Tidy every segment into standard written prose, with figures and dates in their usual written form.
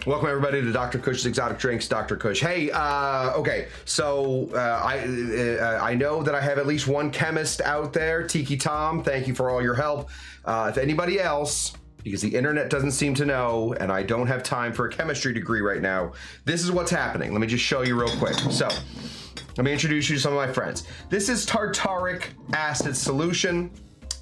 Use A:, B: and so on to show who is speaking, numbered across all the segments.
A: Welcome everybody to Dr. Cush's Exotic Drinks. Dr. Cush. Hey, okay, so I know that I have at least one chemist out there. Tiki Tom, thank you for all your help. If anybody else, because the internet doesn't seem to know, and I don't have time for a chemistry degree right now, this is what's happening. Let me just show you real quick. So, let me introduce you to some of my friends. This is tartaric acid solution.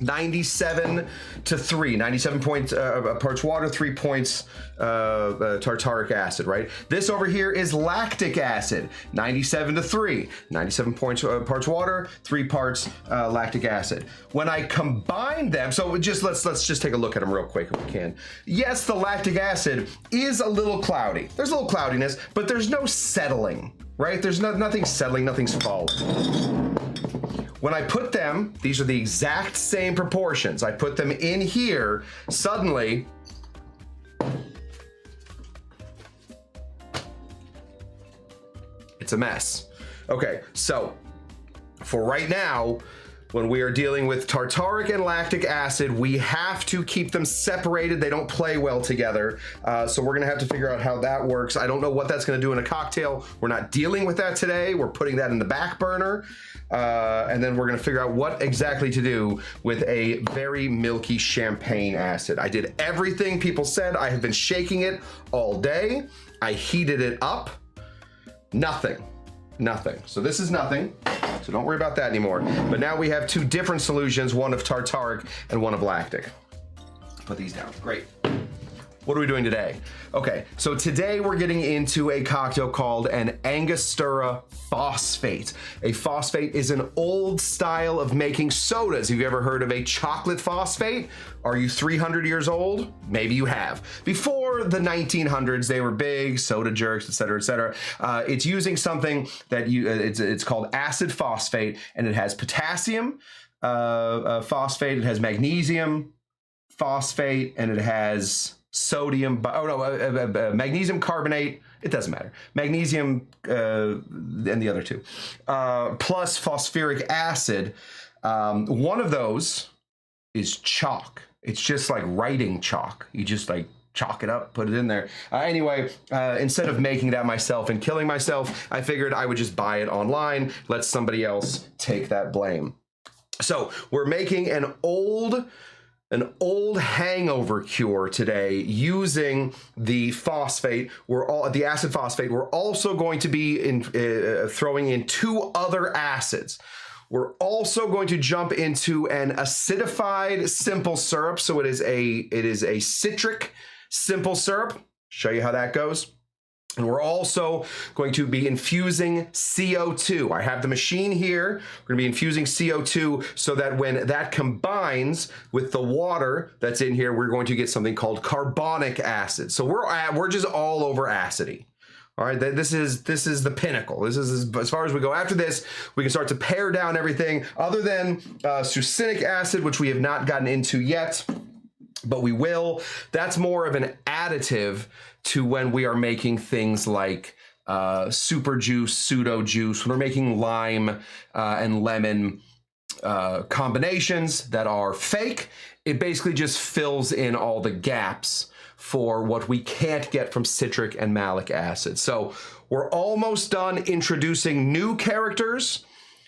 A: 97 to 3, 97 parts water, 3 points tartaric acid, right? This over here is lactic acid, 97 to 3, 97 parts water, 3 parts lactic acid. When I combine them, so let's just take a look at them real quick if we can. Yes, the lactic acid is a little cloudy. There's a little cloudiness, but there's no settling, right? There's nothing settling, nothing's falling. When I put them, these are the exact same proportions. I put them in here, suddenly, it's a mess. Okay, so for right now, when we are dealing with tartaric and lactic acid, we have to keep them separated. They don't play well together. So we're gonna have to figure out how that works. I don't know what that's gonna do in a cocktail. We're not dealing with that today. We're putting that in the back burner. And then we're gonna figure out what exactly to do with a very milky champagne acid. I did everything people said. I have been shaking it all day. I heated it up. Nothing. So this is nothing. So don't worry about that anymore. But now we have 2 different solutions, one of tartaric and one of lactic. Put these down. Great. What are we doing today? Okay, so today we're getting into a cocktail called an Angostura Phosphate. A phosphate is an old style of making sodas. Have you ever heard of a chocolate phosphate? Are you 300 years old? Maybe you have. Before the 1900s, they were big, soda jerks, et cetera, et cetera. It's using something that it's called acid phosphate, and it has potassium phosphate, it has magnesium phosphate, and it has sodium, magnesium carbonate, it doesn't matter. Magnesium and the other 2, plus phosphoric acid. One of those is chalk. It's just like writing chalk. You just like chalk it up, put it in there. Anyway, instead of making that myself and killing myself, I figured I would just buy it online, let somebody else take that blame. So we're making an old hangover cure today using the phosphate. The acid phosphate. We're also going to be throwing in 2 other acids. We're also going to jump into an acidified simple syrup. So it is a citric simple syrup. Show you how that goes. And we're also going to be infusing CO2. I have the machine here. We're gonna be infusing CO2 so that when that combines with the water that's in here, we're going to get something called carbonic acid. So we're just all over acidy. All right, this is the pinnacle. This is as far as we go. After this, we can start to pare down everything other than succinic acid, which we have not gotten into yet, but we will. That's more of an additive to when we are making things like super juice, pseudo juice, when we're making lime and lemon combinations that are fake. It basically just fills in all the gaps for what we can't get from citric and malic acid. So we're almost done introducing new characters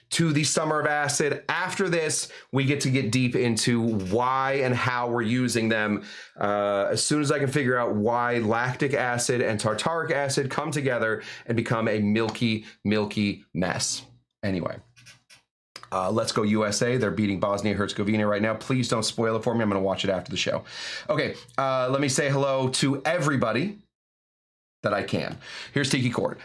A: to the Summer of Acid. After this, we get to get deep into why and how we're using them. As soon as I can figure out why lactic acid and tartaric acid come together and become a milky, milky mess. Anyway, let's go USA. They're beating Bosnia-Herzegovina right now. Please don't spoil it for me. I'm gonna watch it after the show. Okay, let me say hello to everybody that I can. Here's Tiki Court.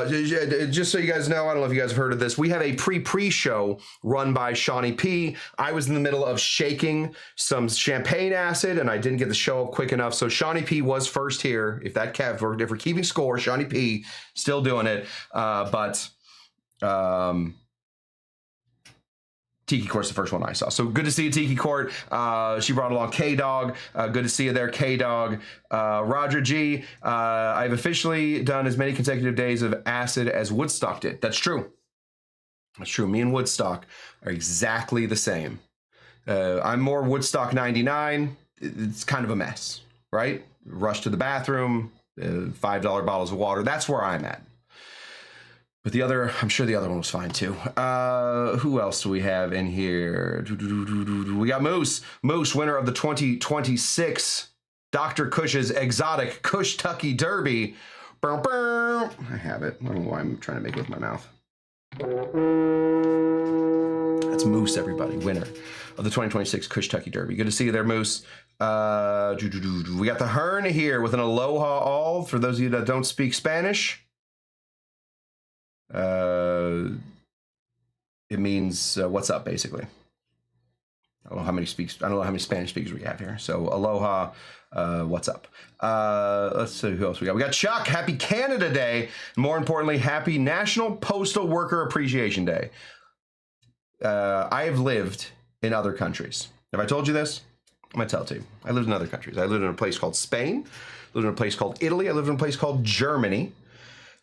A: Just so you guys know, I don't know if you guys have heard of this, we have a pre-show run by Shawnee P. I was in the middle of shaking some champagne acid and I didn't get the show up quick enough, so Shawnee P was first here. If we're keeping score, Shawnee P still doing it, Tiki Court's the first one I saw. So good to see you, Tiki Court. She brought along K-Dog. Good to see you there, K-Dog. Roger G. I've officially done as many consecutive days of acid as Woodstock did. That's true. That's true. Me and Woodstock are exactly the same. I'm more Woodstock 99. It's kind of a mess, right? Rush to the bathroom, $5 bottles of water. That's where I'm at. But the other, I'm sure the other one was fine too. Who else do we have in here? We got Moose. Moose, winner of the 2026 Dr. Cush's Exotic Cush Tucky Derby. I have it. I don't know why I'm trying to make it with my mouth. That's Moose, everybody. Winner of the 2026 Cush Tucky Derby. Good to see you there, Moose. We got the Hearn here with an aloha all for those of you that don't speak Spanish. It means what's up, basically. I don't know how many Spanish speakers we have here. So aloha, what's up? Let's see who else we got. We got Chuck. Happy Canada Day. More importantly, happy National Postal Worker Appreciation Day. I have lived in other countries. Have I told you this? I'm gonna tell it to you. I lived in other countries. I lived in a place called Spain. I lived in a place called Italy. I lived in a place called Germany.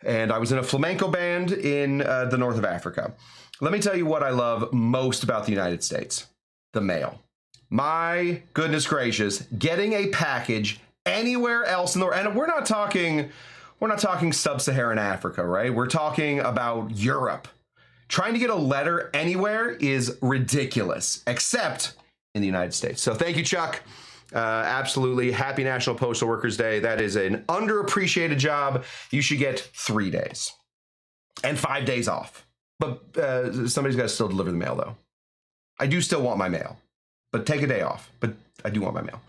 A: And I was in a flamenco band in the north of Africa. Let me tell you what I love most about the United States. The mail. My goodness gracious, getting a package anywhere else in the world, and we're not talking sub-Saharan Africa, right? We're talking about Europe. Trying to get a letter anywhere is ridiculous, except in the United States. So thank you, Chuck. Absolutely. Happy National Postal Workers Day. That is an underappreciated job. You should get 3 days and 5 days off. But somebody's got to still deliver the mail, though. I do still want my mail, but take a day off. But I do want my mail.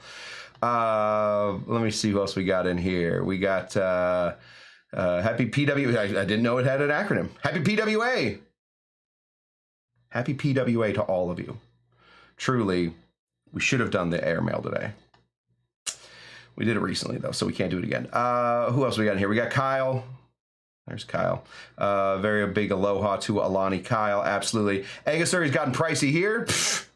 A: Let me see who else we got in here. We got Happy PWA. I didn't know it had an acronym. Happy PWA. Happy PWA to all of you. Truly, we should have done the airmail today. We did it recently, though, so we can't do it again. Who else we got in here? We got Kyle. There's Kyle. Very big aloha to Alani Kyle. Absolutely. Angostura's gotten pricey here. Pfft,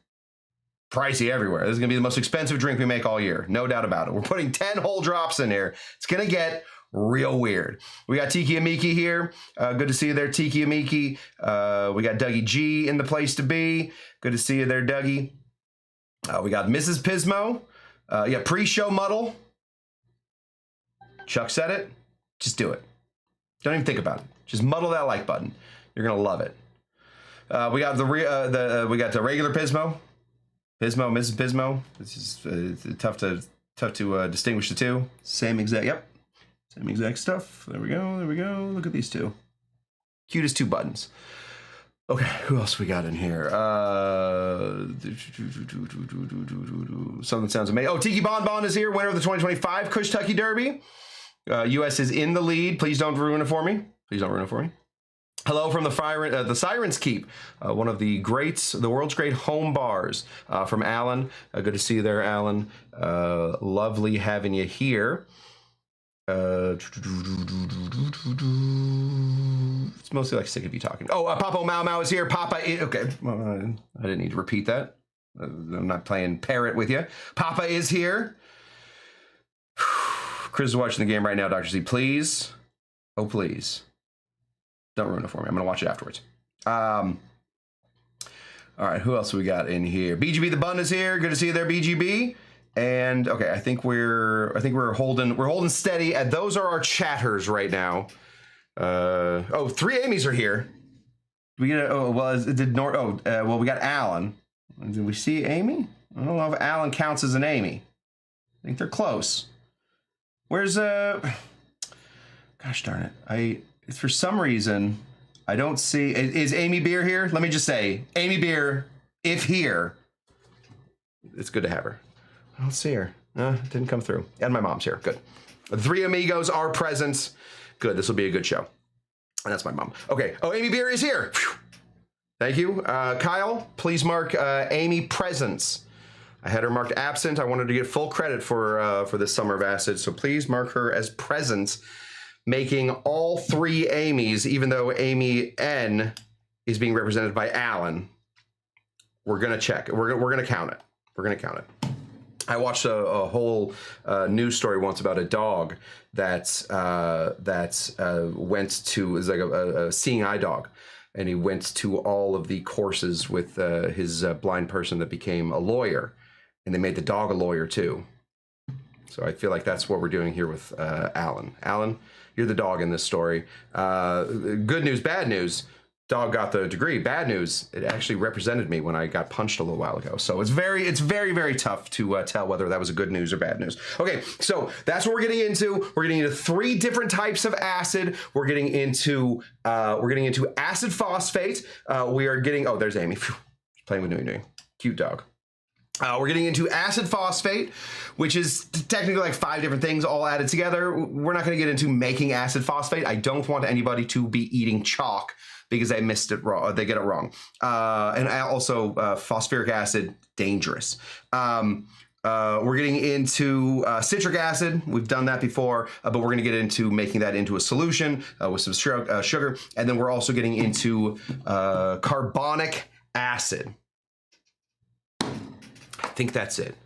A: pricey everywhere. This is going to be the most expensive drink we make all year. No doubt about it. We're putting 10 whole drops in here. It's going to get real weird. We got Tiki Amiki here. Good to see you there, Tiki Amiki. We got Dougie G in the place to be. Good to see you there, Dougie. We got Mrs. Pismo. Yeah, pre-show muddle. Chuck said it. Just do it. Don't even think about it. Just muddle that like button. You're gonna love it. We got the regular Pismo. Pismo, Mrs. Pismo. This is tough to distinguish the two. Same exact. Yep. Same exact stuff. There we go. There we go. Look at these two. Cutest two buttons. Okay, who else we got in here? Something sounds amazing. Oh, Tiki Bon is here, winner of the 2025 Cush Tucky Derby. U.S. is in the lead. Please don't ruin it for me. Please don't ruin it for me. Hello from the Siren's Keep, one of the world's great home bars, from Alan. Good to see you there, Alan. Lovely having you here. It's mostly like sick of you talking. Oh, Papa Mau Mau is here. Okay, well, I didn't need to repeat that. I'm not playing parrot with you. Papa is here. Chris is watching the game right now, Dr. Z. Please. Oh, please. Don't ruin it for me. I'm going to watch it afterwards. All right, who else we got in here? BGB the Bun is here. Good to see you there, BGB. And okay, I think we're holding steady. And those are our chatters right now. Oh, 3 Amy's are here. We get well, we got Alan. Did we see Amy? I don't know if Alan counts as an Amy. I think they're close. Where's gosh darn it. For some reason I don't see. Is Amy Beer here? Let me just say, Amy Beer, if here, it's good to have her. I don't see her. It didn't come through. And my mom's here. Good. The 3 amigos are present. Good. This will be a good show. And that's my mom. Okay. Oh, Amy Beer is here. Whew. Thank you. Kyle, please mark Amy presence. I had her marked absent. I wanted to get full credit for this Summer of Acid. So please mark her as present, making all 3 Amy's, even though Amy N is being represented by Alan. We're going to check. We're going to count it. We're going to count it. I watched a whole news story once about a dog that went to, is like a seeing eye dog, and he went to all of the courses with his blind person that became a lawyer, and they made the dog a lawyer too. So I feel like that's what we're doing here with Alan. Alan, you're the dog in this story. Good news, bad news. Dog got the degree. Bad news, it actually represented me when I got punched a little while ago. So it's very, very tough to tell whether that was a good news or bad news. Okay, so that's what we're getting into. We're getting into 3 different types of acid. We're getting into acid phosphate. We are getting, oh, there's Amy. Playing with Nuys. Cute dog. We're getting into acid phosphate, which is technically like 5 different things all added together. We're not going to get into making acid phosphate. I don't want anybody to be eating chalk because they missed it wrong. They get it wrong. And also phosphoric acid, dangerous. We're getting into citric acid. We've done that before, but we're going to get into making that into a solution with some sugar. And then we're also getting into carbonic acid. I think that's it.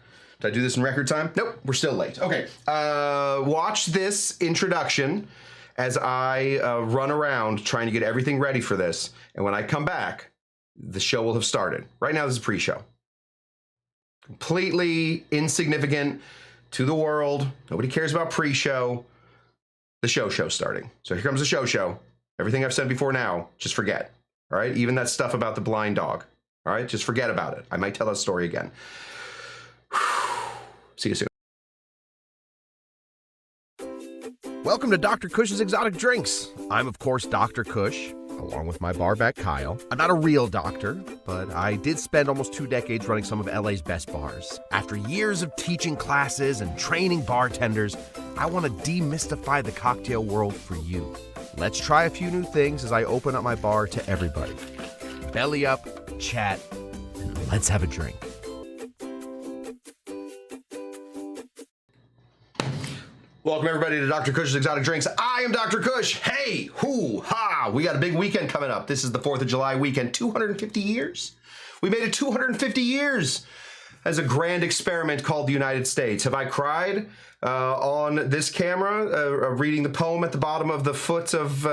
A: Did I do this in record time? Nope, we're still late. Okay, watch this introduction as I run around trying to get everything ready for this. And when I come back, the show will have started. Right now, this is pre-show. Completely insignificant to the world. Nobody cares about pre-show. The show's starting. So here comes the show. Everything I've said before now, just forget. All right, even that stuff about the blind dog. All right, just forget about it. I might tell that story again. See you soon.
B: Welcome to Dr. Cush's Exotic Drinks. I'm, of course, Dr. Cush, along with my barback Kyle. I'm not a real doctor, but I did spend almost 2 decades running some of LA's best bars. After years of teaching classes and training bartenders, I want to demystify the cocktail world for you. Let's try a few new things as I open up my bar to everybody. Belly up, chat, and let's have a drink.
A: Welcome everybody to Dr. Cush's Exotic Drinks. I am Dr. Cush. Hey, hoo, ha. We got a big weekend coming up. This is the 4th of July weekend. 250 years. We made it 250 years as a grand experiment called the United States. Have I cried on this camera reading the poem at the bottom of the foot of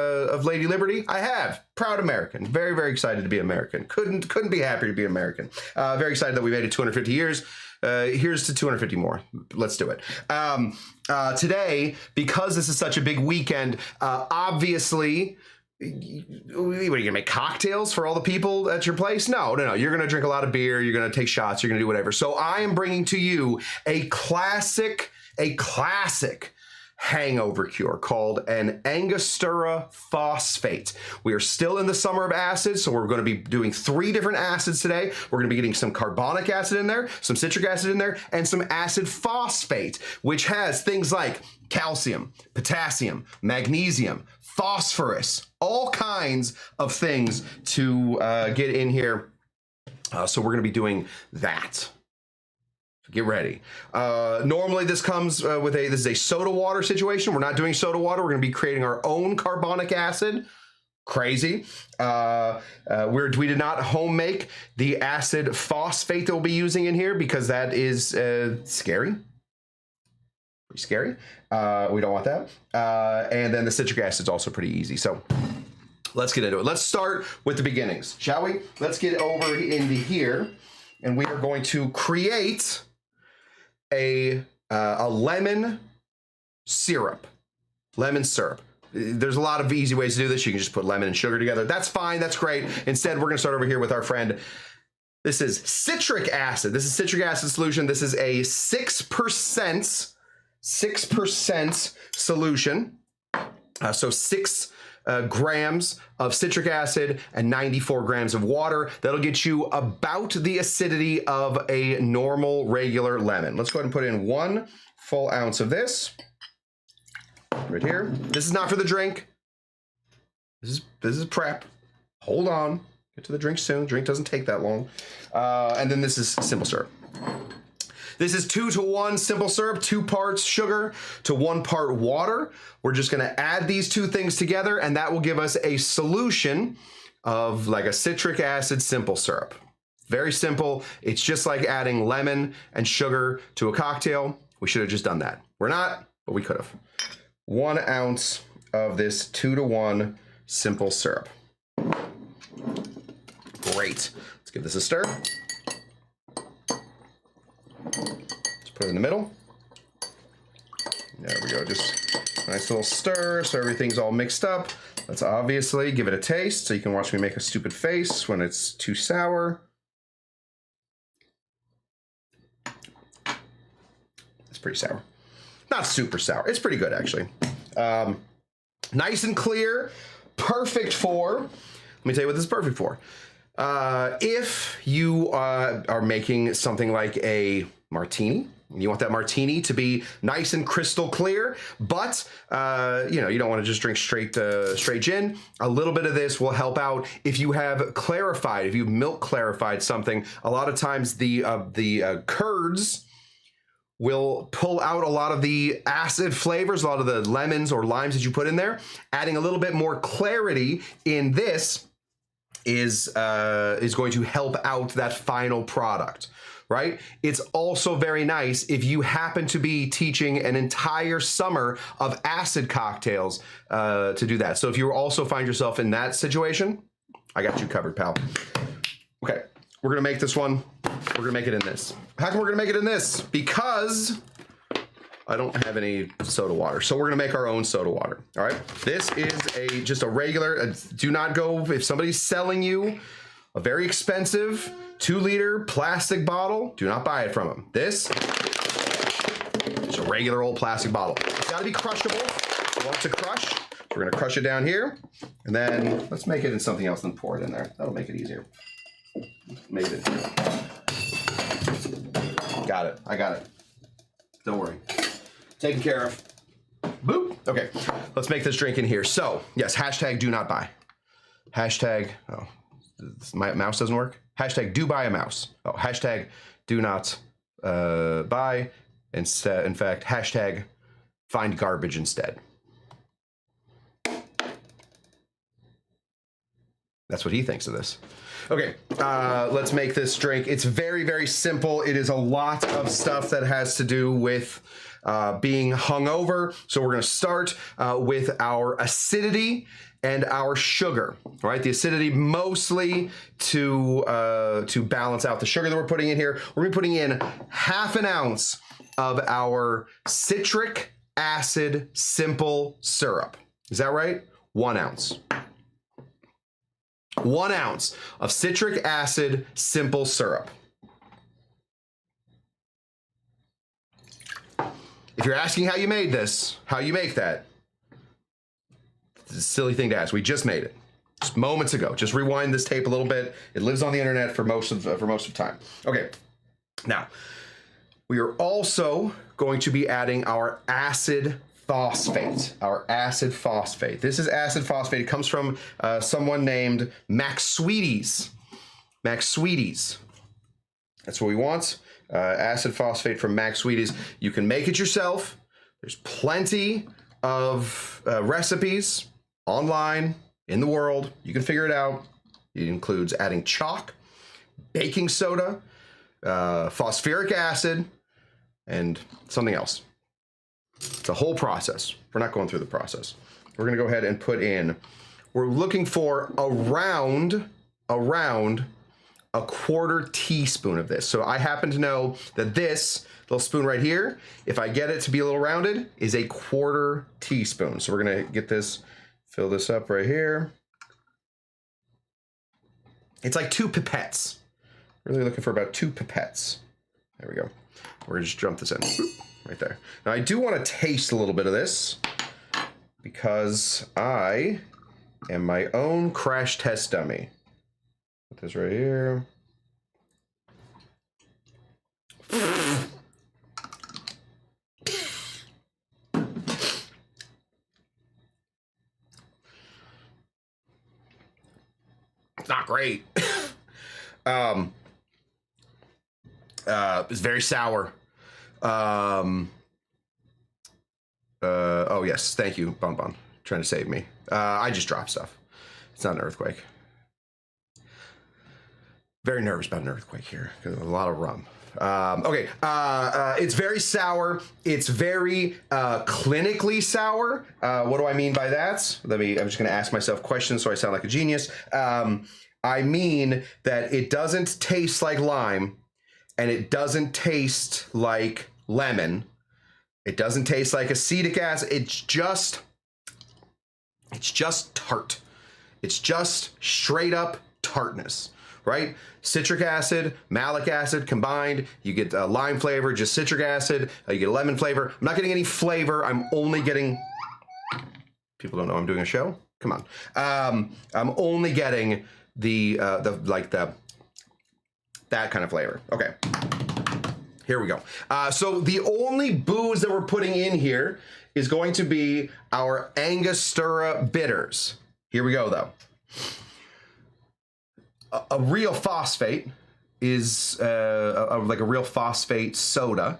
A: Lady Liberty? I have. Proud American. Very, very excited to be American. Couldn't be happier to be American. Very excited that we made it 250 years. Here's to 250 more. Let's do it. Today, because this is such a big weekend, obviously, what are you gonna make cocktails for all the people at your place? No. You're gonna drink a lot of beer. You're gonna take shots. You're gonna do whatever. So I am bringing to you a classic hangover cure called an Angostura Phosphate. We are still in the summer of acids, so we're going to be doing 3 different acids today. We're going to be getting some carbonic acid in there, some citric acid in there, and some acid phosphate, which has things like calcium, potassium, magnesium, phosphorus, all kinds of things to get in here. So we're going to be doing that. Get ready. Normally this comes with this is a soda water situation. We're not doing soda water. We're going to be creating our own carbonic acid. Crazy. We did not home make the acid phosphate that we'll be using in here because that is scary. Pretty scary. We don't want that. And then the citric acid is also pretty easy. So let's get into it. Let's start with the beginnings, shall we? Let's get over into here, and we are going to create a lemon syrup. There's a lot of easy ways to do this. You can just put lemon and sugar together. That's fine. That's great. Instead, we're going to start over here with our friend. This is citric acid. This is citric acid solution. This is a 6% solution. So 6 grams of citric acid and 94 grams of water. That'll get you about the acidity of a normal regular lemon. Let's go ahead and put in 1 full ounce of this right here. This is not for the drink. This is prep. Hold on. Get to the drink soon. Drink doesn't take that long. And then this is simple syrup. This is 2 to 1 simple syrup, 2 parts sugar to 1 part water. We're just gonna add these 2 things together and that will give us a solution of like a citric acid simple syrup. Very simple. It's just like adding lemon and sugar to a cocktail. We should have just done that. We're not, but we could have. 1 ounce of this 2 to 1 simple syrup. Great. Let's give this a stir. Let's put it in the middle. Just a nice little stir so everything's all mixed up. Let's obviously give it a taste so you can watch me make a stupid face when it's too sour. It's pretty sour. Not super sour. It's pretty good, actually. Nice and clear. Perfect for... Let me tell you what this is perfect for. If you are making something like a martini, you want that martini to be nice and crystal clear, but you know, you don't want to just drink straight gin. A little bit of this will help out. If you have clarified, if you've milk clarified something, a lot of times the curds will pull out a lot of the acid flavors, a lot of the lemons or limes that you put in there. Adding a little bit more clarity in this is going to help out that final product, right? It's also very nice if you happen to be teaching an entire summer of acid cocktails to do that. So if you also find yourself in that situation, I got you covered, pal. Okay, we're gonna make this one. We're gonna make it in this. How come we're gonna make it in this? Because I don't have any soda water. So we're gonna make our own soda water, all right? This is just a regular, do not go, if somebody's selling you a very expensive 2-liter plastic bottle, do not buy it from them. This is a regular old plastic bottle. It's gotta be crushable. You want it to crush. We're gonna crush it down here, and then let's make it in something else and pour it in there. That'll make it easier. Make it in here. Got it, I got it. Don't worry. Taken care of. Boop. Okay, let's make this drink in here. So, yes, hashtag do not buy. Hashtag, oh, my mouse doesn't work. Hashtag do buy a mouse. Oh, hashtag do not buy. Instead, in fact, hashtag find garbage instead. That's what he thinks of this. Okay, let's make this drink. It's very, very simple. It is a lot of stuff that has to do with being hungover. So we're gonna start with our acidity and our sugar, right? The acidity mostly to balance out the sugar that we're putting in here. We're gonna be putting in 1/2 ounce of our citric acid simple syrup. Is that right? 1 ounce. 1 ounce of citric acid simple syrup. If you're asking how you made this, how you make that, it's a silly thing to ask. We just made it just moments ago. Just rewind this tape a little bit. It lives on the internet for most of time. Okay, now we are also going to be adding our acid phosphate. Our acid phosphate. This is acid phosphate. It comes from someone named Max Sweeties. Max Sweeties. That's what we want. Acid phosphate from Max Sweeties. You can make it yourself. There's plenty of recipes online in the world. You can figure it out. It includes adding chalk, baking soda, phosphoric acid, and something else. It's a whole process. We're not going through the process. We're gonna go ahead and put in, we're looking for around a 1/4 teaspoon of this. So I happen to know that this little spoon right here, if I get it to be a little rounded, is a 1/4 teaspoon. So we're gonna get this, fill this up right here. It's like 2 pipettes. Really looking for about 2 pipettes. There we go. We're gonna just dump this in. Boop. Right there. Now I do want to taste a little bit of this because I am my own crash test dummy. Put this right here. It's not great. It's very sour. Oh yes, thank you, Bon Bon, trying to save me. I just dropped stuff. It's not an earthquake. Very nervous about an earthquake here because a lot of rum. Okay, it's very sour. It's very clinically sour. What do I mean by that? I'm just gonna ask myself questions so I sound like a genius. I mean that it doesn't taste like lime and it doesn't taste like lemon. It doesn't taste like acetic acid. It's just tart. It's just straight up tartness, right? Citric acid, malic acid combined. You get lime flavor, just citric acid. You get lemon flavor. I'm not getting any flavor. I'm only getting, people don't know I'm doing a show. Come on. I'm only getting that kind of flavor. Okay. Here we go. So the only booze that we're putting in here is going to be our Angostura Bitters. Here we go, though. A real phosphate is, like a real phosphate soda,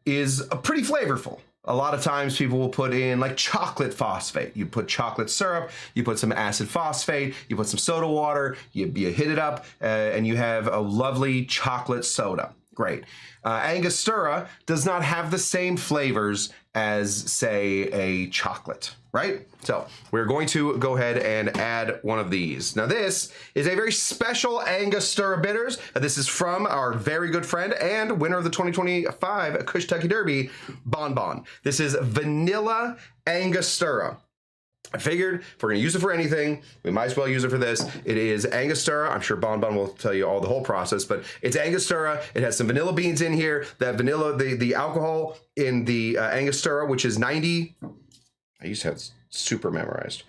A: is pretty flavorful. A lot of times people will put in like chocolate phosphate. You put chocolate syrup, you put some acid phosphate, you put some soda water, you hit it up, and you have a lovely chocolate soda. Great. Angostura does not have the same flavors as, say, a chocolate, right? So we're going to go ahead and add one of these. Now this is a very special Angostura Bitters. This is from our very good friend and winner of the 2025 Cush Derby, Bon Bon. This is Vanilla Angostura. I figured if we're gonna use it for anything, we might as well use it for this. It is Angostura. I'm sure Bon Bon will tell you all the whole process, but it's Angostura. It has some vanilla beans in here. That vanilla, the alcohol in the Angostura, which is 90, I used to have super memorized.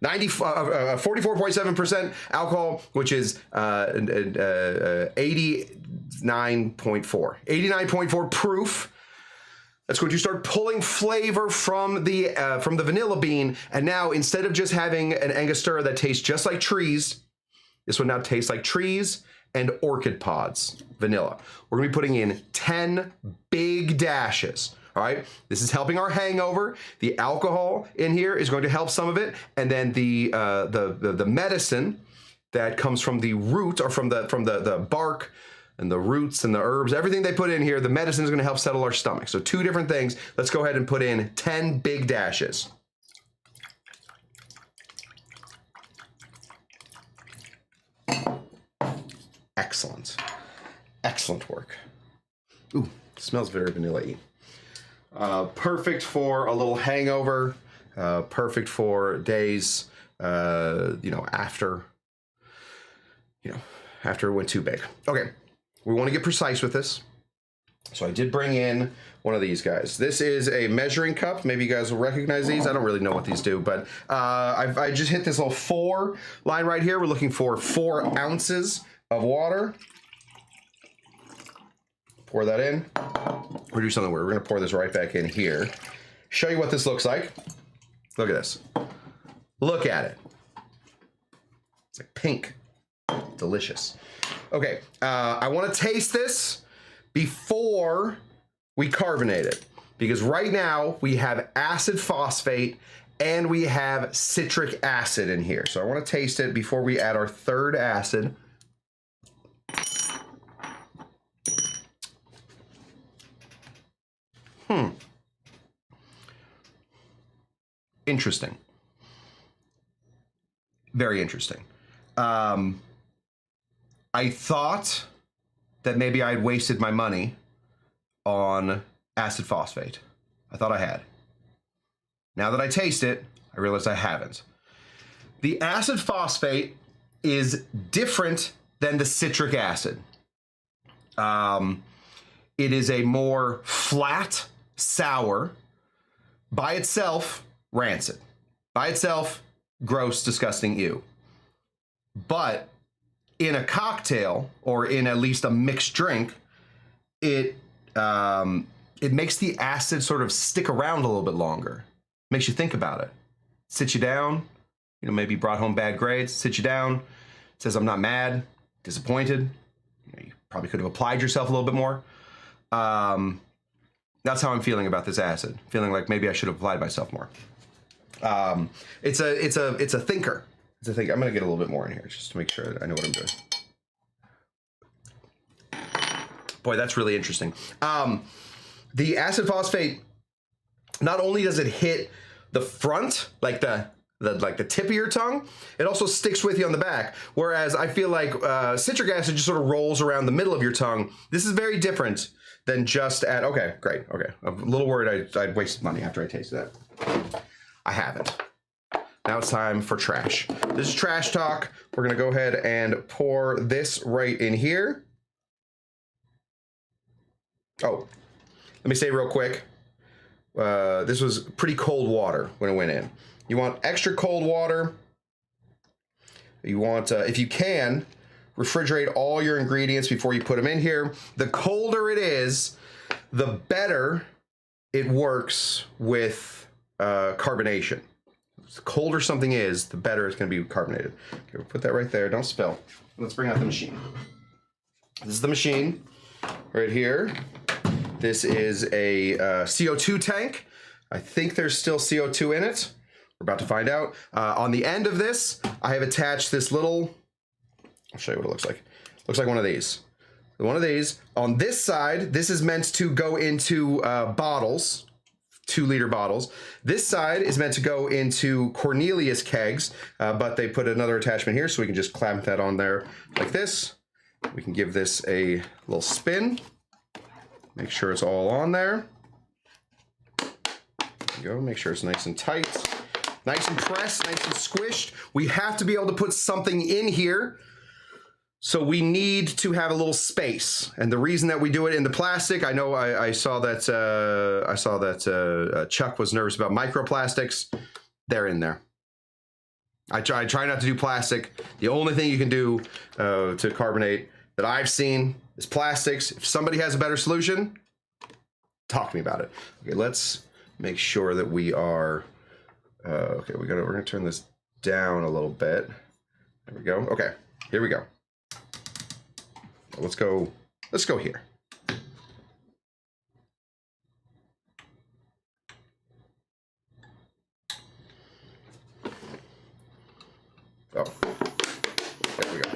A: 44.7% alcohol, which is 89.4 proof. That's going to start pulling flavor from the vanilla bean. And now, instead of just having an Angostura that tastes just like trees, this one now tastes like trees and orchid pods, vanilla. We're going to be putting in 10 big dashes. All right, this is helping our hangover. The alcohol in here is going to help some of it, and then the medicine that comes from the root or from the bark and the roots and the herbs, everything they put in here, the medicine is going to help settle our stomach. So 2 different things. Let's go ahead and put in 10 big dashes. Excellent. Excellent work. Ooh, smells very vanilla-y. Perfect for a little hangover. Perfect for days, after it went too big. Okay, we want to get precise with this. So I did bring in one of these guys. This is a measuring cup. Maybe you guys will recognize these. I don't really know what these do, but I just hit this little 4 line right here. We're looking for 4 ounces of water. Pour that in. We're gonna do something weird. We're gonna pour this right back in here. Show you what this looks like. Look at this. Look at it. It's like pink. Delicious. Okay, I want to taste this before we carbonate it, because right now we have acid phosphate and we have citric acid in here. So I want to taste it before we add our 3rd acid. Interesting. Very interesting. I thought that maybe I'd wasted my money on acid phosphate. I thought I had. Now that I taste it, I realize I haven't. The acid phosphate is different than the citric acid. It is a more flat, sour, by itself, rancid. By itself, gross, disgusting, ew. But in a cocktail, or in at least a mixed drink, it makes the acid sort of stick around a little bit longer. Makes you think about it. Sits you down, maybe brought home bad grades, sits you down, says, I'm not mad, disappointed. You probably could have applied yourself a little bit more. That's how I'm feeling about this acid. Feeling like maybe I should have applied myself more. It's a thinker. It's a thinker. I'm gonna get a little bit more in here just to make sure that I know what I'm doing. Boy, that's really interesting. The acid phosphate, not only does it hit the front, like the tip of your tongue, it also sticks with you on the back. Whereas I feel like citric acid just sort of rolls around the middle of your tongue. This is very different. than just add, okay, great, okay. I'm a little worried I'd wasted money after I tasted that. I haven't. Now it's time for trash. This is trash talk. We're gonna go ahead and pour this right in here. Oh, let me say real quick, this was pretty cold water when it went in. You want extra cold water. You want, if you can, refrigerate all your ingredients before you put them in here. The colder it is, the better it works with carbonation. The colder something is, the better it's going to be carbonated. Okay, we'll put that right there. Don't spill. Let's bring out the machine. This is the machine right here. This is a CO2 tank. I think there's still CO2 in it. We're about to find out. On the end of this, I have attached this little, I'll show you what it looks like. It looks like one of these. One of these. On this side, this is meant to go into bottles, 2-liter bottles. This side is meant to go into Cornelius kegs, but they put another attachment here so we can just clamp that on there like this. We can give this a little spin. Make sure it's all on there. There you go. Make sure it's nice and tight. Nice and pressed, nice and squished. We have to be able to put something in here, so we need to have a little space. And the reason that we do it in the plastic, I know I saw that Chuck was nervous about microplastics. They're in there. I try not to do plastic. The only thing you can do to carbonate that I've seen is plastics. If somebody has a better solution, talk to me about it. Okay, let's make sure that we are. Okay, we're gonna turn this down a little bit. There we go. Okay, here we go. Let's go here. Oh, there we go.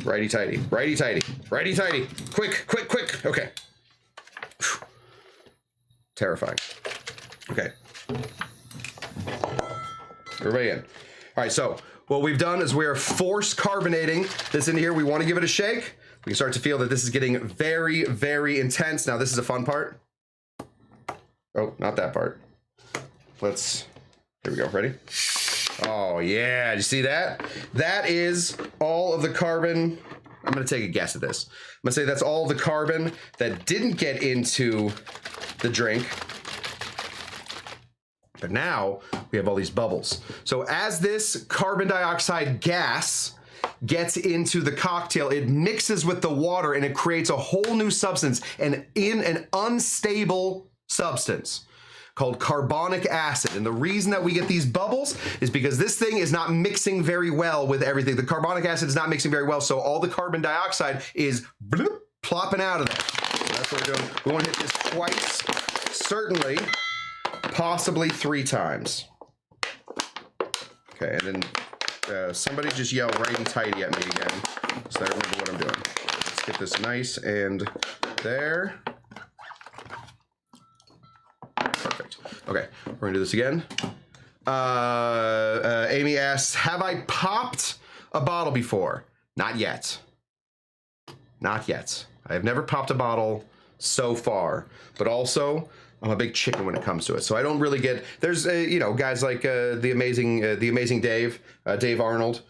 A: Righty tighty, righty tighty, righty tighty. Quick, quick, quick. Okay. Whew. Terrifying. Okay. Everybody in. All right, so what we've done is we're force carbonating this in here. We want to give it a shake. We can start to feel that this is getting very, very intense. Now, this is a fun part. Oh, not that part. Here we go. Ready? Oh, yeah. Did you see that? That is all of the carbon. I'm going to take a guess at this. I'm going to say that's all the carbon that didn't get into the drink. But now we have all these bubbles. So as this carbon dioxide gas gets into the cocktail, it mixes with the water and it creates a whole new substance, and in an unstable substance called carbonic acid. And the reason that we get these bubbles is because this thing is not mixing very well with everything. The carbonic acid is not mixing very well, so all the carbon dioxide is bloop, plopping out of there. So that's what we're doing. We want to hit this twice, certainly, possibly 3 times. Okay, and then somebody just yell righty tighty at me again, so I remember what I'm doing. Let's get this nice and there. Perfect. Okay, we're gonna do this again. Amy asks, have I popped a bottle before? Not yet. Not yet. I have never popped a bottle so far, but also I'm a big chicken when it comes to it. So I don't really get, there's, you know, guys like the amazing Dave Arnold.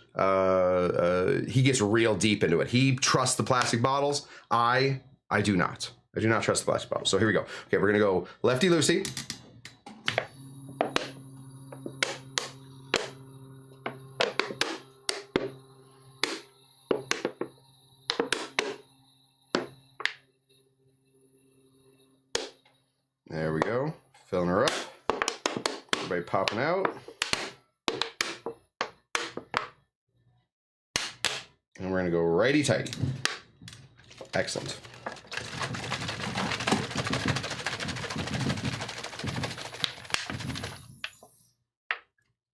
A: He gets real deep into it. He trusts the plastic bottles. I do not. I do not trust the plastic bottle. So here we go. Okay, we're gonna go lefty-loosey. There we go. Filling her up. Everybody popping out. And we're gonna go righty-tighty. Excellent.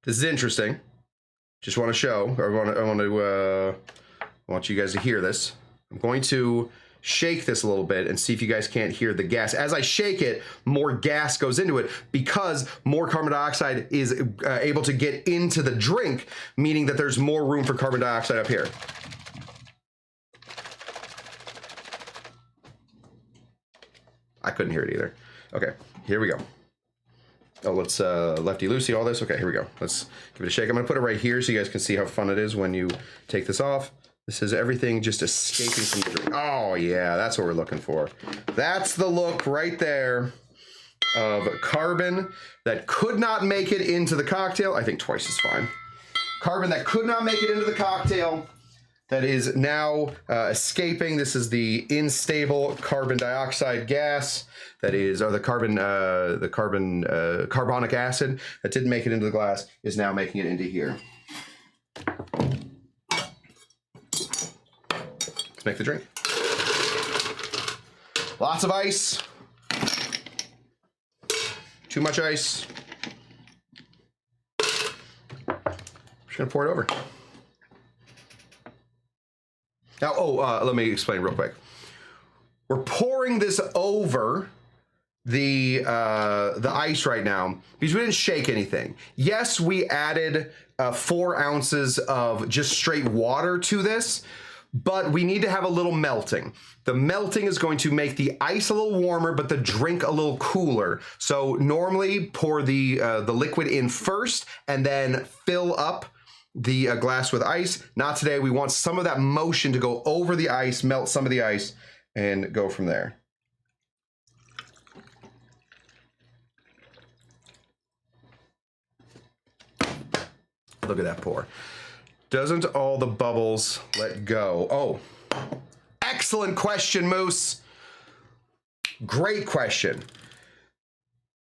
A: This is interesting. Just want to show, or I want you guys to hear this. I'm going to shake this a little bit and see if you guys can't hear the gas. As I shake it, more gas goes into it because more carbon dioxide is able to get into the drink, meaning that there's more room for carbon dioxide up here. I couldn't hear it either. Okay, here we go. Oh, let's lefty-loosey all this. Okay, here we go. Let's give it a shake. I'm gonna put it right here so you guys can see how fun it is when you take this off. This is everything just escaping from the drink. Oh yeah, that's what we're looking for. That's the look right there of carbon that could not make it into the cocktail. I think twice is fine. Carbon that could not make it into the cocktail that is now escaping. This is the unstable carbon dioxide gas that is, or the carbonic acid that didn't make it into the glass is now making it into here. Let's make the drink. Lots of ice. Too much ice. Just gonna pour it over. Now, let me explain real quick. We're pouring this over the ice right now because we didn't shake anything. Yes, we added 4 ounces of just straight water to this, but we need to have a little melting. The melting is going to make the ice a little warmer, but the drink a little cooler. So normally pour the liquid in first and then fill up the glass with ice. Not today. We want some of that motion to go over the ice, melt some of the ice, and go from there. Look at that pour. Doesn't all the bubbles let go? Oh, excellent question, Moose. Great question.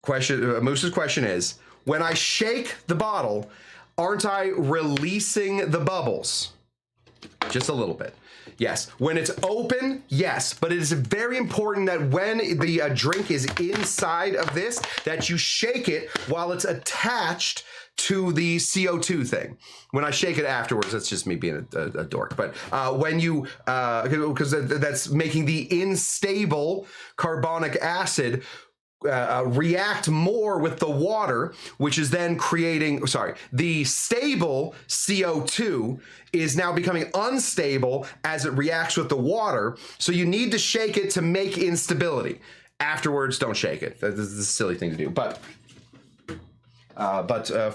A: Moose's question is, when I shake the bottle, aren't I releasing the bubbles? Just a little bit. Yes. When it's open, yes. But it is very important that when the drink is inside of this, that you shake it while it's attached to the CO2 thing. When I shake it afterwards, that's just me being a dork. But when you, because that's making the unstable carbonic acid react more with the water, which is then creating, the stable CO2 is now becoming unstable as it reacts with the water. So you need to shake it to make instability. Afterwards, don't shake it. This is a silly thing to do. But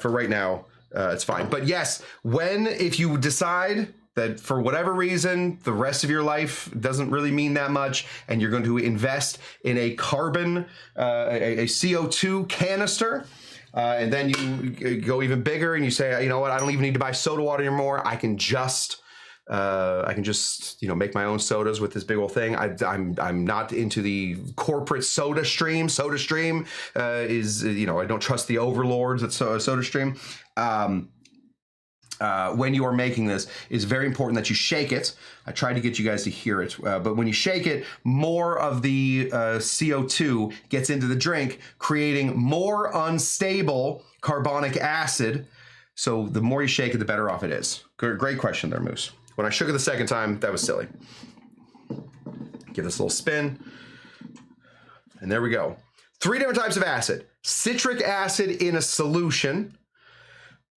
A: for right now, it's fine. But yes, if you decide that for whatever reason, the rest of your life doesn't really mean that much, and you're going to invest in a carbon, a CO2 canister, and then you go even bigger and you say, you know what, I don't even need to buy soda water anymore. I can just make my own sodas with this big old thing. I'm not into the corporate soda stream. Soda stream is, I don't trust the overlords at Soda Stream. When you are making this, it's very important that you shake it. I tried to get you guys to hear it, but when you shake it, more of the CO2 gets into the drink, creating more unstable carbonic acid. So the more you shake it, the better off it is. Great question there, Moose. When I shook it the second time, that was silly. Give this a little spin. And there we go. 3 different types of acid. Citric acid in a solution.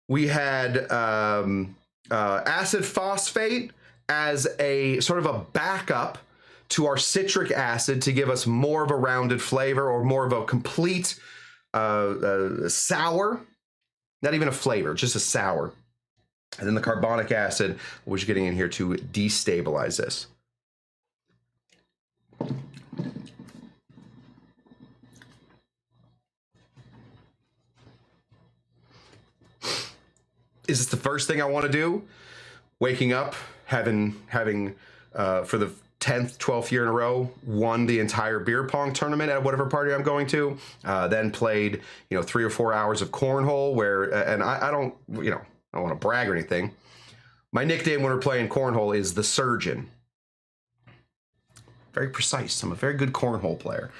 A: We had acid phosphate as a sort of a backup to our citric acid to give us more of a rounded flavor, or more of a complete sour. Not even a flavor, just a sour. And then the carbonic acid, which is getting in here to destabilize this. Is this the first thing I want to do? Waking up, having for the 10th, 12th year in a row, won the entire beer pong tournament at whatever party I'm going to, then played, 3 or 4 hours of cornhole and I don't want to brag or anything. My nickname when we're playing cornhole is the Surgeon. Very precise. I'm a very good cornhole player.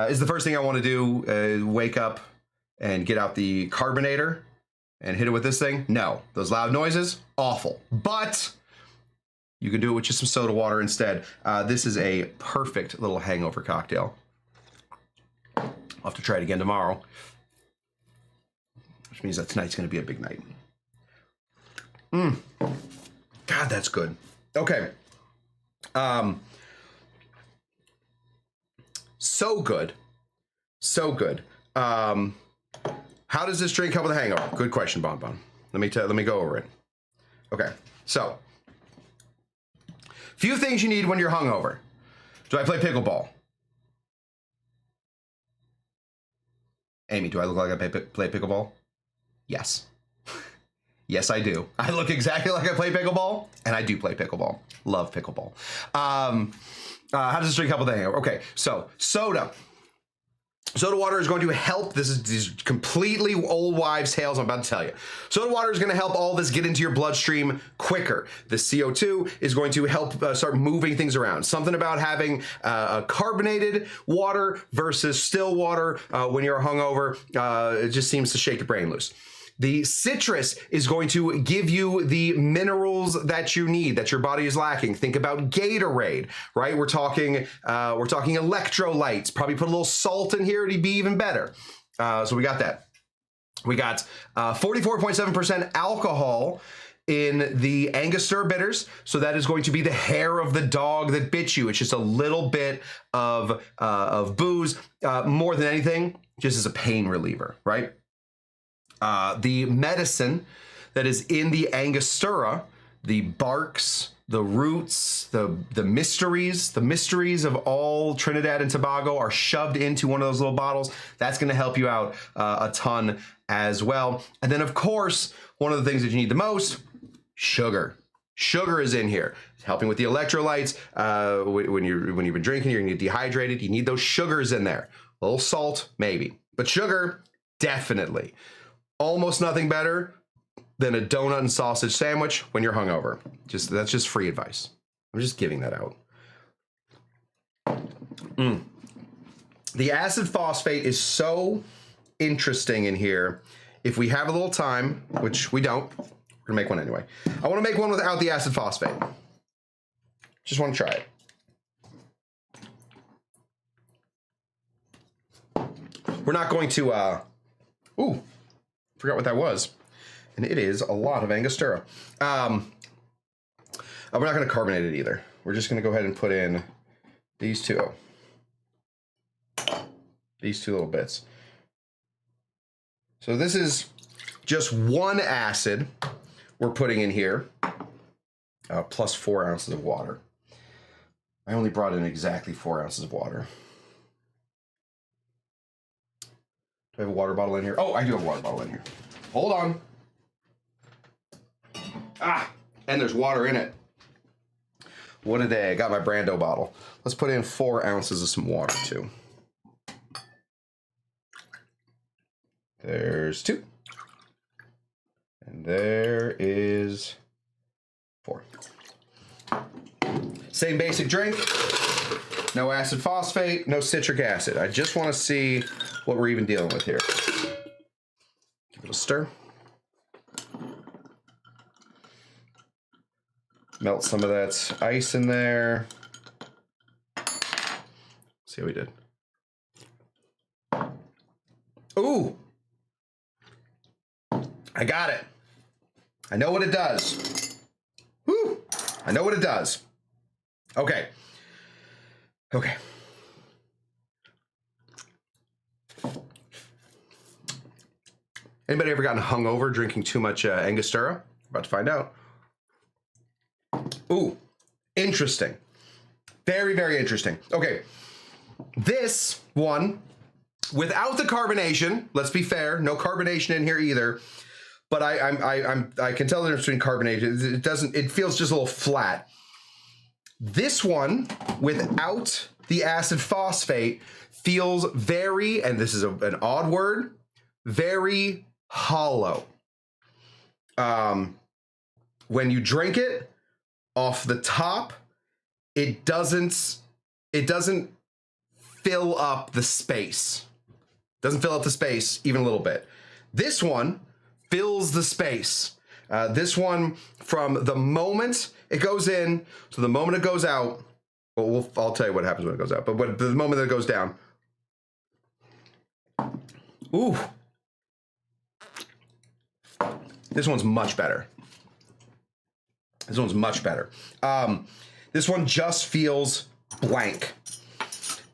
A: Is the first thing I want to do, wake up and get out the carbonator and hit it with this thing? No. Those loud noises? Awful. But You can do it with just some soda water instead. This is a perfect little hangover cocktail. I'll have to try it again tomorrow, which means that tonight's going to be a big night. God, that's good. Okay. So good. So good. How does this drink help with a hangover? Good question, Bonbon. Let me go over it. Okay, so few things you need when you're hungover. Do I play pickleball? Amy, do I look like I play pickleball? Yes. Yes, I do. I look exactly like I play pickleball, and I do play pickleball. Love pickleball. How does this drink help with the hangover? Okay, so soda. Soda water is going to help. This is completely old wives' tales I'm about to tell you. Soda water is going to help all this get into your bloodstream quicker. The CO2 is going to help start moving things around. Something about having a carbonated water versus still water when you're hungover, it just seems to shake your brain loose. The citrus is going to give you the minerals that you need, that your body is lacking. Think about Gatorade, right? We're talking electrolytes. Probably put a little salt in here, it'd be even better. So we got that. We got 44.7% alcohol in the Angostura Bitters. So that is going to be the hair of the dog that bit you. It's just a little bit of booze, more than anything, just as a pain reliever, right? The medicine that is in the Angostura, the barks, the roots, the mysteries of all Trinidad and Tobago are shoved into one of those little bottles. That's going to help you out a ton as well. And then, of course, one of the things that you need the most, sugar. Sugar is in here. It's helping with the electrolytes. When you've been drinking, you're going to get dehydrated. You need those sugars in there. A little salt, maybe. But sugar, definitely. Almost nothing better than a donut and sausage sandwich when you're hungover. That's just free advice. I'm just giving that out. The acid phosphate is so interesting in here. If we have a little time, which we don't, we're gonna make one anyway. I want to make one without the acid phosphate. Just want to try it. We're not going to. Ooh. Forgot what that was, and it is a lot of Angostura. We're not going to carbonate it either. We're just going to go ahead and put in these two little bits. So this is just one acid we're putting in here, plus 4 ounces of water. I only brought in exactly 4 ounces of water. Do I have a water bottle in here? Oh, I do have a water bottle in here. Hold on. And there's water in it. What a day. I got my Brando bottle. Let's put in 4 ounces of some water, too. There's 2. And there is 4. Same basic drink. No acid phosphate, no citric acid. I just want to see what we're even dealing with here. Give it a stir. Melt some of that ice in there. See how we did. Ooh! I got it. I know what it does. Woo! I know what it does. Okay. Okay. Anybody ever gotten hungover drinking too much Angostura? About to find out. Ooh, interesting. Very, very interesting. Okay, this one, without the carbonation, let's be fair, no carbonation in here either, but I can tell the difference between carbonation. It feels just a little flat. This one, without the acid phosphate, feels very, and this is an odd word, very hollow. When you drink it off the top, it doesn't fill up the space. Doesn't fill up the space even a little bit. This one fills the space. This one, from the moment it goes in to the moment it goes out, well, I'll tell you what happens when it goes out, but the moment that it goes down, ooh, this one's much better. This one's much better. This one just feels blank.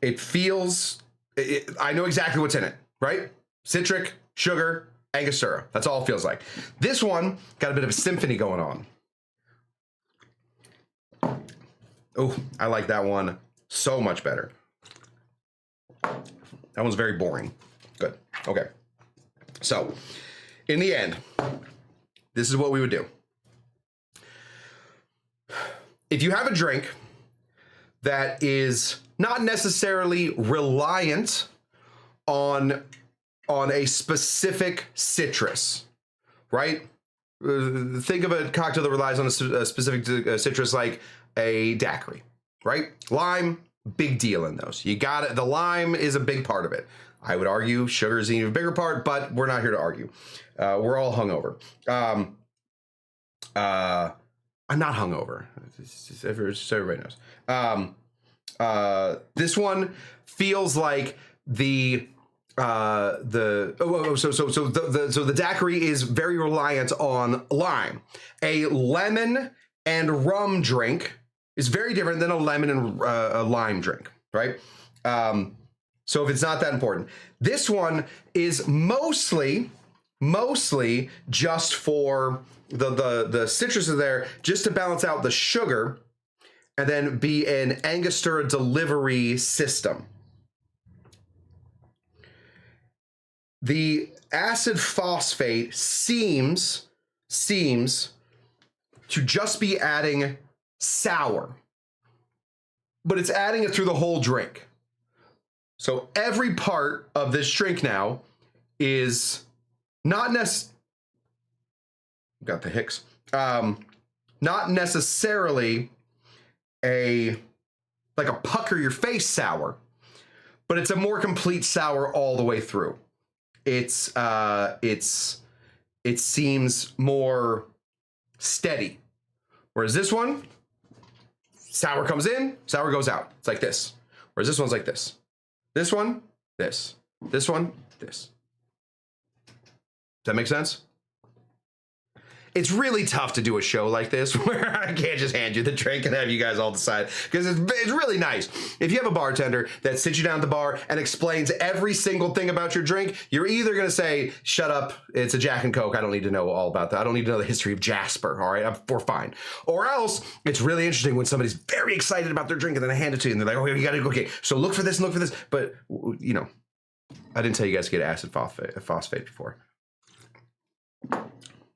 A: It feels, I know exactly what's in it, right? Citric, sugar, Angostura. That's all it feels like. This one got a bit of a symphony going on. Oh, I like that one so much better. That one's very boring. Good. Okay. So, in the end, this is what we would do. If you have a drink that is not necessarily reliant on a specific citrus, right? Think of a cocktail that relies on a specific citrus, like a daiquiri, right? Lime, big deal in those. You got it. The lime is a big part of it. I would argue sugar is an even bigger part, but we're not here to argue. We're all hungover. I'm not hungover. So everybody knows. This one feels like the daiquiri is very reliant on lime. A lemon and rum drink is very different than a lemon and a lime drink, right? So if it's not that important, this one is mostly just for the citrus is there just to balance out the sugar and then be an Angostura delivery system. The acid phosphate seems to just be adding sour, but it's adding it through the whole drink. So every part of this drink now is not got the hicks. Not necessarily a pucker your face sour, but it's a more complete sour all the way through. It seems more steady. Whereas this one, sour comes in, sour goes out. It's like this. Whereas this one's like this. This one, this. This one, this. Does that make sense? It's really tough to do a show like this where I can't just hand you the drink and have you guys all decide, because it's really nice. If you have a bartender that sits you down at the bar and explains every single thing about your drink, you're either going to say, shut up, it's a Jack and Coke, I don't need to know all about that. I don't need to know the history of Jasper, all right? We're fine. Or else, it's really interesting when somebody's very excited about their drink and then they hand it to you and they're like, oh, you got to go, okay, so look for this and look for this. But, you know, I didn't tell you guys to get acid phosphate before.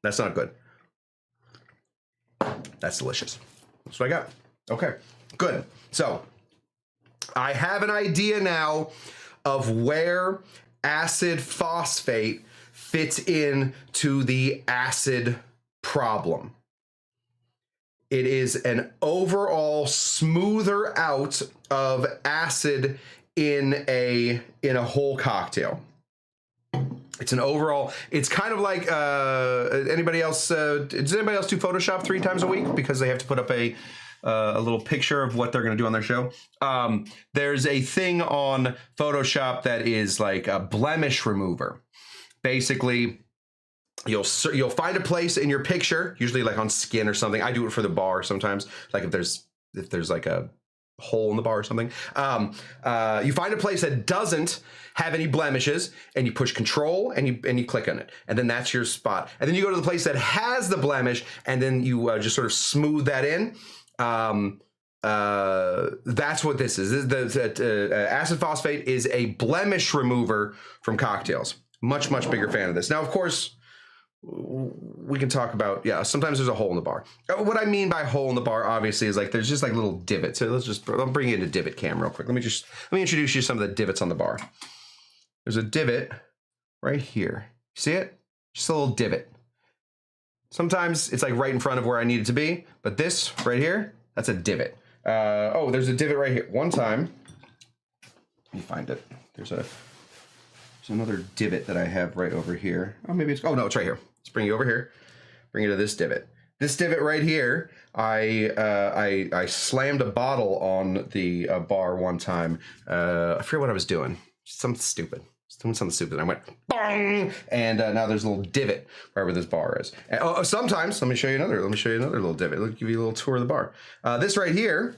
A: That's not good. That's delicious. That's what I got. Okay, good. So I have an idea now of where acid phosphate fits in to the acid problem. It is an overall smoother out of acid in a whole cocktail. It's an overall, it's kind of like, anybody else, does anybody else do Photoshop 3 times a week? Because they have to put up a little picture of what they're going to do on their show. There's a thing on Photoshop that is like a blemish remover. Basically, you'll find a place in your picture, usually like on skin or something. I do it for the bar sometimes, like if there's like a hole in the bar or something. You find a place that doesn't have any blemishes and you push control and you click on it. And then that's your spot. And then you go to the place that has the blemish and then you just sort of smooth that in. That's what this is. Acid phosphate is a blemish remover from cocktails. Much, much bigger fan of this. Now, of course, we can talk about, yeah, sometimes there's a hole in the bar. What I mean by hole in the bar, obviously, is like there's just like little divots. So I'll bring you into divot cam real quick. Let me introduce you to some of the divots on the bar. There's a divot right here. See it? Just a little divot. Sometimes it's like right in front of where I need it to be, but this right here, that's a divot. Oh, there's a divot right here. One time, let me find it. There's another divot that I have right over here. Oh, maybe it's, oh no, it's right here. Let's bring you over here. bring it to this divot. This divot right here, I slammed a bottle on the bar one time. I forget what I was doing. Something stupid. Doing something stupid. I went bong, and now there's a little divot wherever this bar is. And, sometimes, let me show you another little divot. Let me give you a little tour of the bar. This right here,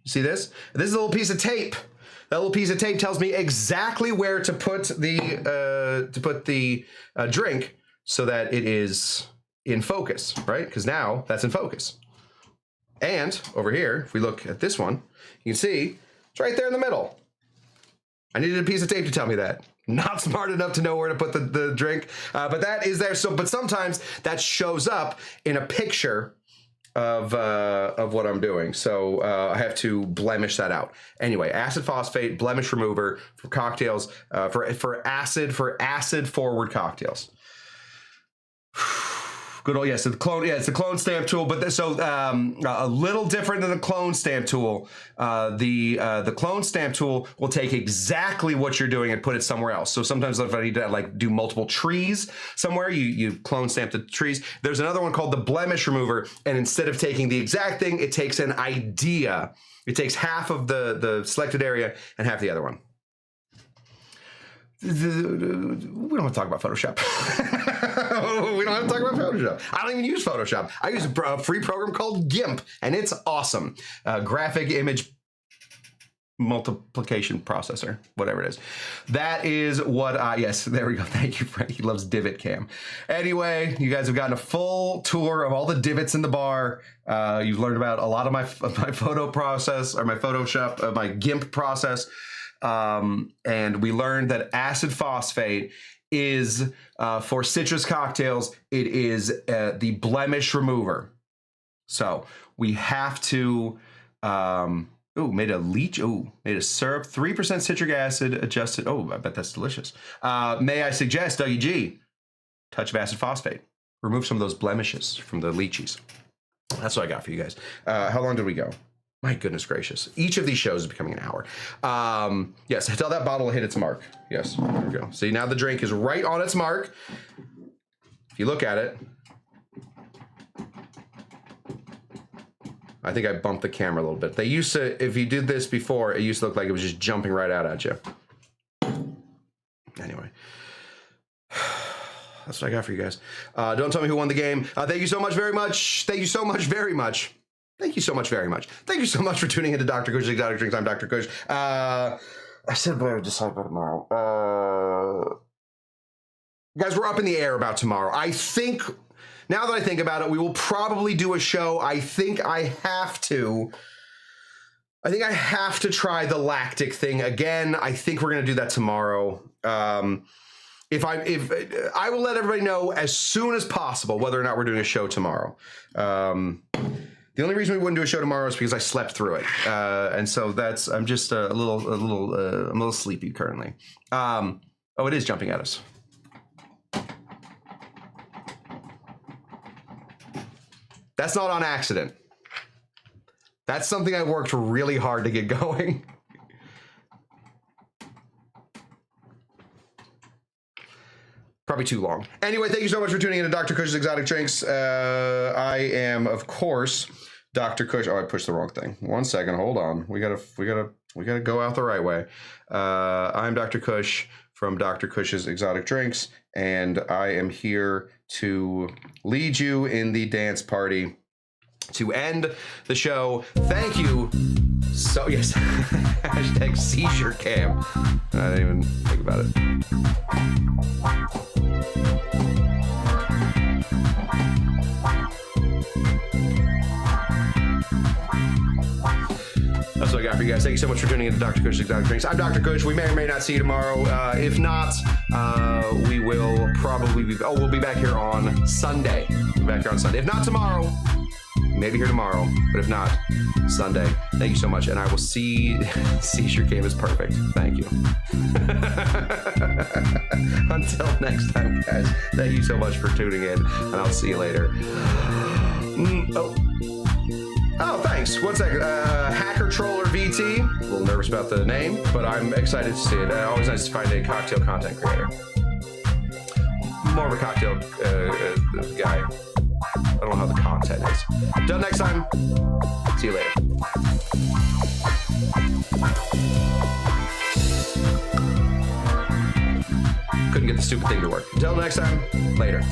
A: you see this? This is a little piece of tape. That little piece of tape tells me exactly where to put the drink so that it is in focus, right? Because now that's in focus. And over here, if we look at this one, you can see it's right there in the middle. I needed a piece of tape to tell me that. Not smart enough to know where to put the drink, but that is there. So, but sometimes that shows up in a picture of what I'm doing. So I have to blemish that out. Anyway, acid phosphate, blemish remover for cocktails, for acid forward cocktails. Good old, yes, the clone, yeah, it's the clone stamp tool, but a little different than the clone stamp tool. The clone stamp tool will take exactly what you're doing and put it somewhere else. So sometimes if I need to like do multiple trees somewhere, you clone stamp the trees. There's another one called the blemish remover, and instead of taking the exact thing, it takes an idea. It takes half of the selected area and half the other one. We don't want to talk about Photoshop. We don't have to talk about Photoshop. I don't even use Photoshop. I use a free program called GIMP, and it's awesome. Graphic image multiplication processor, whatever it is. That is what yes, there we go. Thank you, Frank. He loves divot cam. Anyway, you guys have gotten a full tour of all the divots in the bar. You've learned about a lot of my photo process, or my Photoshop, my GIMP process. And we learned that acid phosphate is, for citrus cocktails, it is the blemish remover. So we have to, made a syrup, 3% citric acid adjusted. Oh, I bet that's delicious. May I suggest, Dougie G, touch of acid phosphate. Remove some of those blemishes from the lychees. That's what I got for you guys. How long did we go? My goodness gracious. Each of these shows is becoming an hour. Yes, tell that bottle to hit its mark. Yes, there we go. See, now the drink is right on its mark. If you look at it, I think I bumped the camera a little bit. They used to, if you did this before, it used to look like it was just jumping right out at you. Anyway. That's what I got for you guys. Don't tell me who won the game. Thank you so much very much. Thank you so much very much. Thank you so much very much. Thank you so much for tuning into Dr. Cush's Exotic Drinks. I'm Dr. Cush. I said I would decide about tomorrow. Guys, we're up in the air about tomorrow. I think, now that I think about it, we will probably do a show. I think I have to try the lactic thing again. I think we're going to do that tomorrow. If I will let everybody know as soon as possible whether or not we're doing a show tomorrow. The only reason we wouldn't do a show tomorrow is because I slept through it, and so that's, I'm just I'm a little sleepy currently. Oh, it is jumping at us. That's not on accident. That's something I worked really hard to get going. Probably too long. Anyway, thank you so much for tuning in to Dr. Cush's Exotic Drinks. I am, of course, Dr. Cush. Oh, I pushed the wrong thing. 1 second. Hold on. We gotta go out the right way. I'm Dr. Cush from Dr. Cush's Exotic Drinks, and I am here to lead you in the dance party to end the show. Thank you. So yes, hashtag seizure cam. I didn't even think about it. That's what I got for you guys. Thank you so much for tuning in to Dr. Cush's Exotic Drinks. I'm Dr. Cush. We may or may not see you tomorrow. If not, we will probably be, we'll be back here on Sunday. We'll be back here on Sunday. If not tomorrow, maybe here tomorrow, but if not, Sunday. Thank you so much, and I will see your game is perfect. Thank you. Until next time, guys, thank you so much for tuning in, and I'll see you later. Oh, thanks. 1 second. Hacker Troller VT. A little nervous about the name, but I'm excited to see it. Always nice to find a cocktail content creator. more of a cocktail guy. I don't know how the content is. Until next time, see you later. Couldn't get the stupid thing to work. Until next time, later.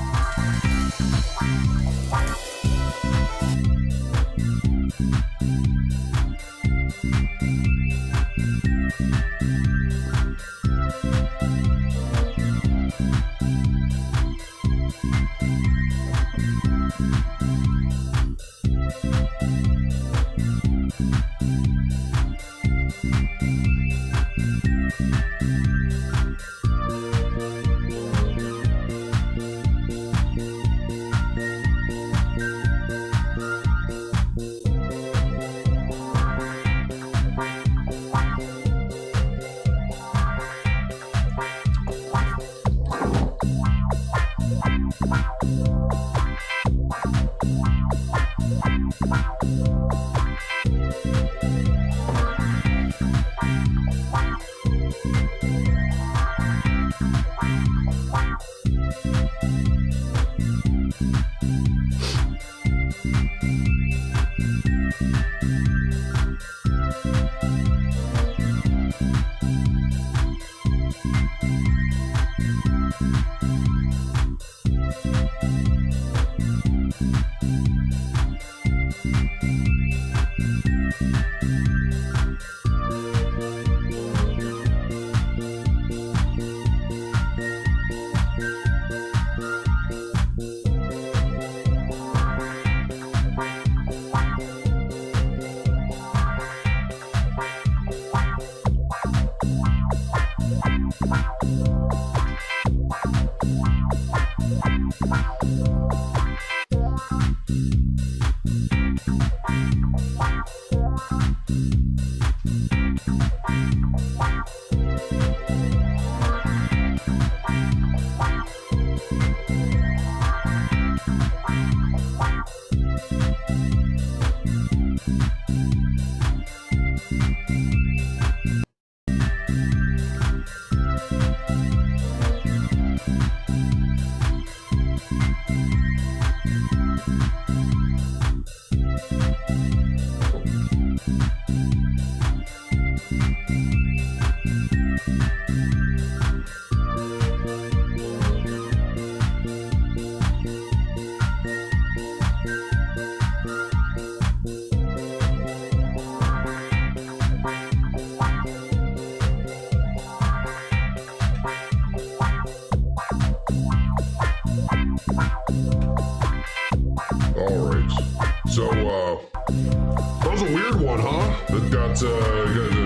C: That was a weird one, huh? That got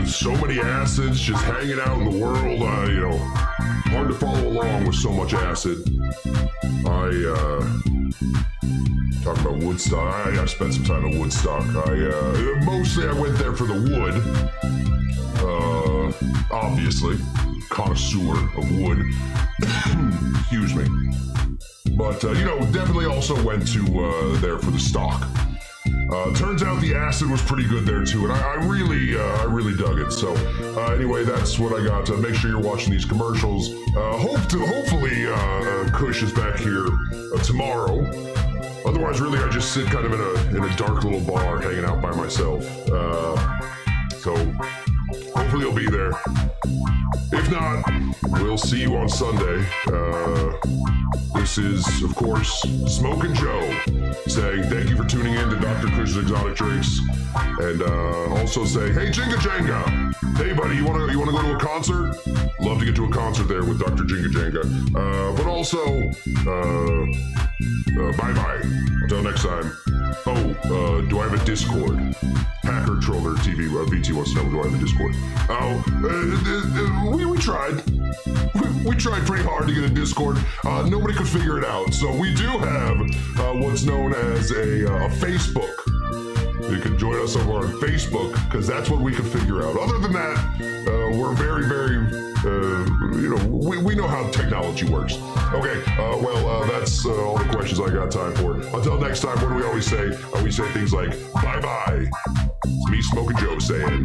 C: so many acids just hanging out in the world. Hard to follow along with so much acid. Talking about Woodstock. I spent some time in Woodstock. Mostly I went there for the wood. Obviously, connoisseur of wood. Excuse me. But, definitely also went to there for the stock. Turns out the acid was pretty good there too, and I really dug it. So anyway, that's what I got. Make sure you're watching these commercials. Hopefully Cush is back here tomorrow. Otherwise, really, I just sit kind of in a dark little bar, hanging out by myself. So hopefully he'll be there. If not, we'll see you on Sunday. This is, of course, Smokin' Joe saying thank you for tuning in to Dr. Cush's Exotic Drinks, and also say, hey, Jinga Jenga, hey buddy, you wanna go to a concert? Love to get to a concert there with Dr. Jinga Jenga. But also, bye bye. Until next time. Oh, do I have a Discord? Hacker Troller TV VT wants to know, do I have a Discord? We tried. We tried pretty hard to get a Discord. Nobody could figure it out. So we do have what's known as a Facebook. You can join us over on Facebook because that's what we can figure out. Other than that, we're very, we know how technology works. Okay, that's all the questions I got time for. Until next time, what do we always say? We say things like, bye-bye. It's me, Smokin' Joe, saying...